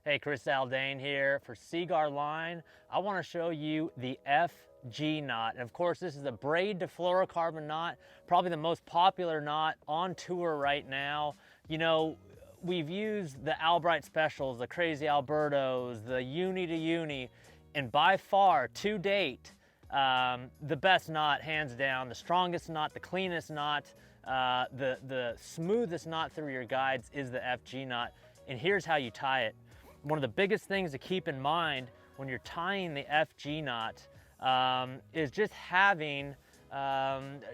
Hey, Chris Zaldain here for Seaguar line. I want to show you the FG knot. And of course, this is a braid to fluorocarbon knot, probably the most popular knot on tour right now. You know, we've used the Albright Specials, the Crazy Albertos, the Uni to Uni, and by far, to date, the best knot, hands down, the strongest knot, the cleanest knot, the smoothest knot through your guides is the FG knot. And here's how you tie it. One of the biggest things to keep in mind when you're tying the FG knot is just having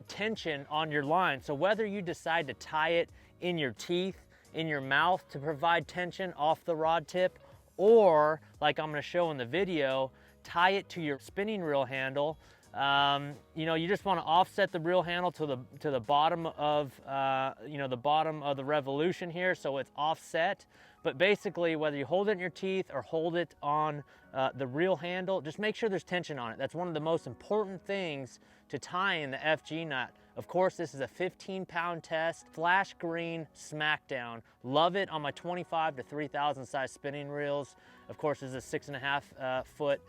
tension on your line. So whether you decide to tie it in your teeth, in your mouth to provide tension off the rod tip, or like I'm going to show in the video, tie it to your spinning reel handle. You know, you just want to offset the reel handle to the bottom of the bottom of the revolution here, so it's offset. But basically, whether you hold it in your teeth or hold it on the reel handle, just make sure there's tension on it. That's one of the most important things to tying the FG knot. Of course, this is a 15-pound test, flash green smackdown. Love it on my 25 to 3,000 size spinning reels. Of course, this is a 6.5 foot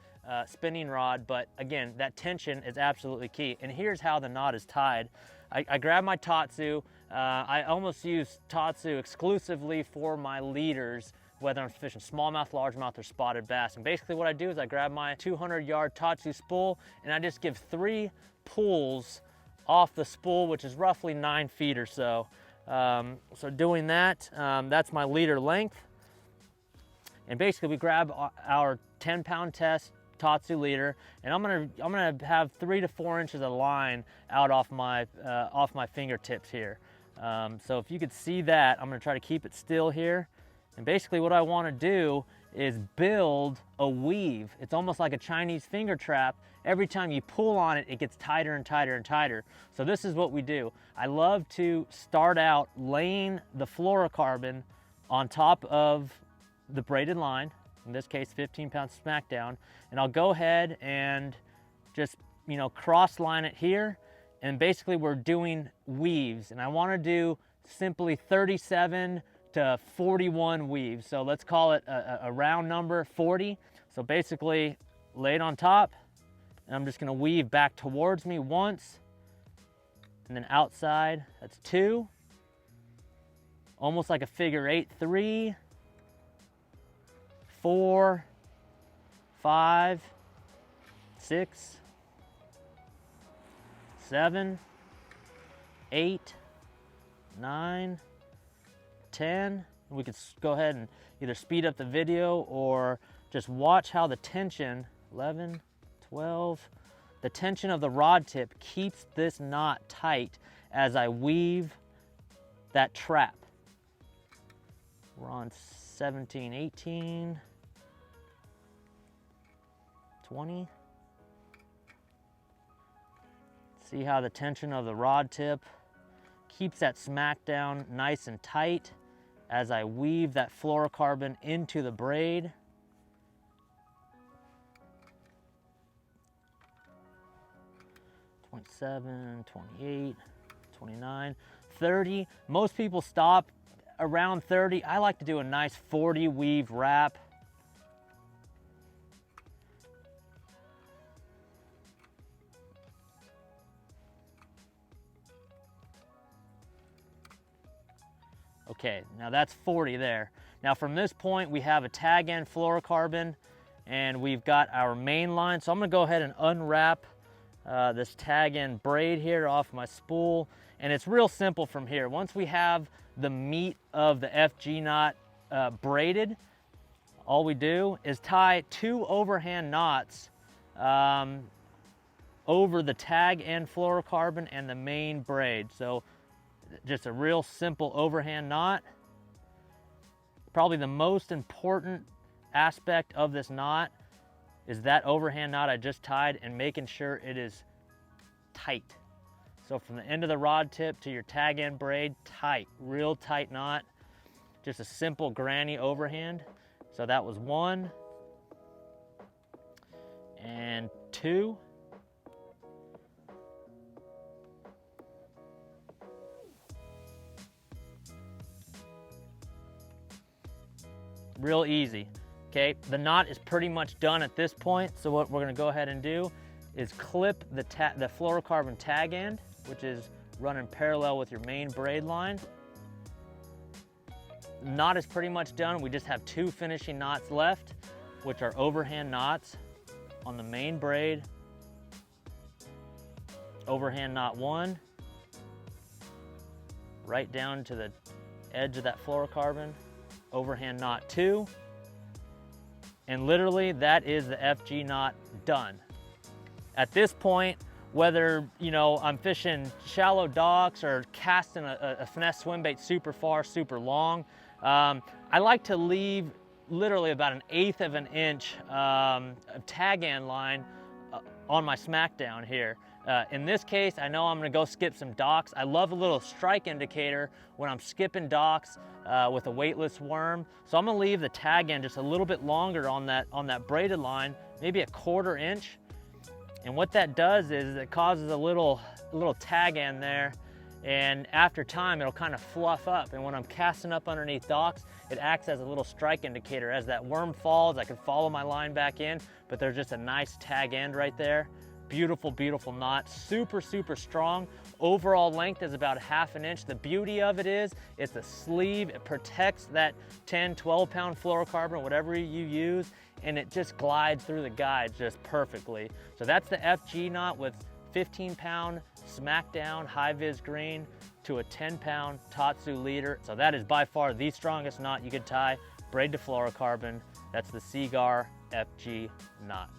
spinning rod, but again, that tension is absolutely key. And here's how the knot is tied. I grab my Tatsu. I almost use Tatsu exclusively for my leaders, whether I'm fishing smallmouth, largemouth, or spotted bass. And basically what I do is I grab my 200-yard Tatsu spool and I just give 3 pulls off the spool, which is roughly 9 feet or so. So doing that, that's my leader length. And basically we grab our 10-pound test Tatsu leader, and I'm gonna have 3 to 4 inches of line out off my fingertips here. So if you could see that, I'm gonna try to keep it still here. And basically what I want to do is build a weave. It's almost like a Chinese finger trap. Every time you pull on it, it gets tighter and tighter and tighter. So this is what we do. I love to start out laying the fluorocarbon on top of the braided line, in this case 15-pound smackdown, and I'll go ahead and just, you know, cross line it here, and basically we're doing weaves, and I want to do simply 37 to 41 weaves. So let's call it a round number, 40. So basically lay it on top, and I'm just going to weave back towards me once, and then outside, that's 2, almost like a figure 8, 3, 4, 5, 6, 7, 8, 9, 10. We could go ahead and either speed up the video or just watch how the tension, 11, 12, the tension of the rod tip keeps this knot tight as I weave that trap. We're on 17, 18, 20. See how the tension of the rod tip keeps that smackdown nice and tight as I weave that fluorocarbon into the braid. $27, $28, $29, $30. Most people stop around 30. I like to do a nice 40 weave wrap. Okay, now that's 40 there. Now from this point, we have a tag end fluorocarbon, and we've got our main line. So I'm gonna go ahead and unwrap this tag end braid here off my spool. And it's real simple from here. Once we have the meat of the FG knot braided, all we do is tie 2 overhand knots over the tag end fluorocarbon and the main braid. So just a real simple overhand knot. Probably the most important aspect of this knot is that overhand knot I just tied and making sure it is tight. So from the end of the rod tip to your tag end braid, tight, real tight knot. Just a simple granny overhand. So that was 1 and 2. Real easy. Okay, the knot is pretty much done at this point. So what we're gonna go ahead and do is clip the fluorocarbon tag end, which is running parallel with your main braid line. The knot is pretty much done. We just have 2 finishing knots left, which are overhand knots on the main braid. Overhand knot 1, right down to the edge of that fluorocarbon. Overhand knot 2, and literally that is the FG knot done. At this point, whether I'm fishing shallow docks or casting a finesse swim bait super far, super long, I like to leave literally about 1/8 of an inch of tag end line on my smackdown here. In this case, I know I'm gonna go skip some docks. I love a little strike indicator when I'm skipping docks with a weightless worm. So I'm gonna leave the tag end just a little bit longer on that braided line, maybe 1/4 inch. And what that does is it causes a little tag end there, and after time it'll kind of fluff up. And when I'm casting up underneath docks, it acts as a little strike indicator. As that worm falls, I can follow my line back in, but there's just a nice tag end right there. Beautiful, beautiful knot, super, super strong. Overall length is about 1/2 inch. The beauty of it is it's a sleeve. It protects that 10, 12 pound fluorocarbon, whatever you use, and it just glides through the guides just perfectly. So that's the FG knot with 15 pound smackdown high vis green to a 10 pound Tatsu leader. So that is by far the strongest knot you could tie braid to fluorocarbon. That's the Seaguar FG knot.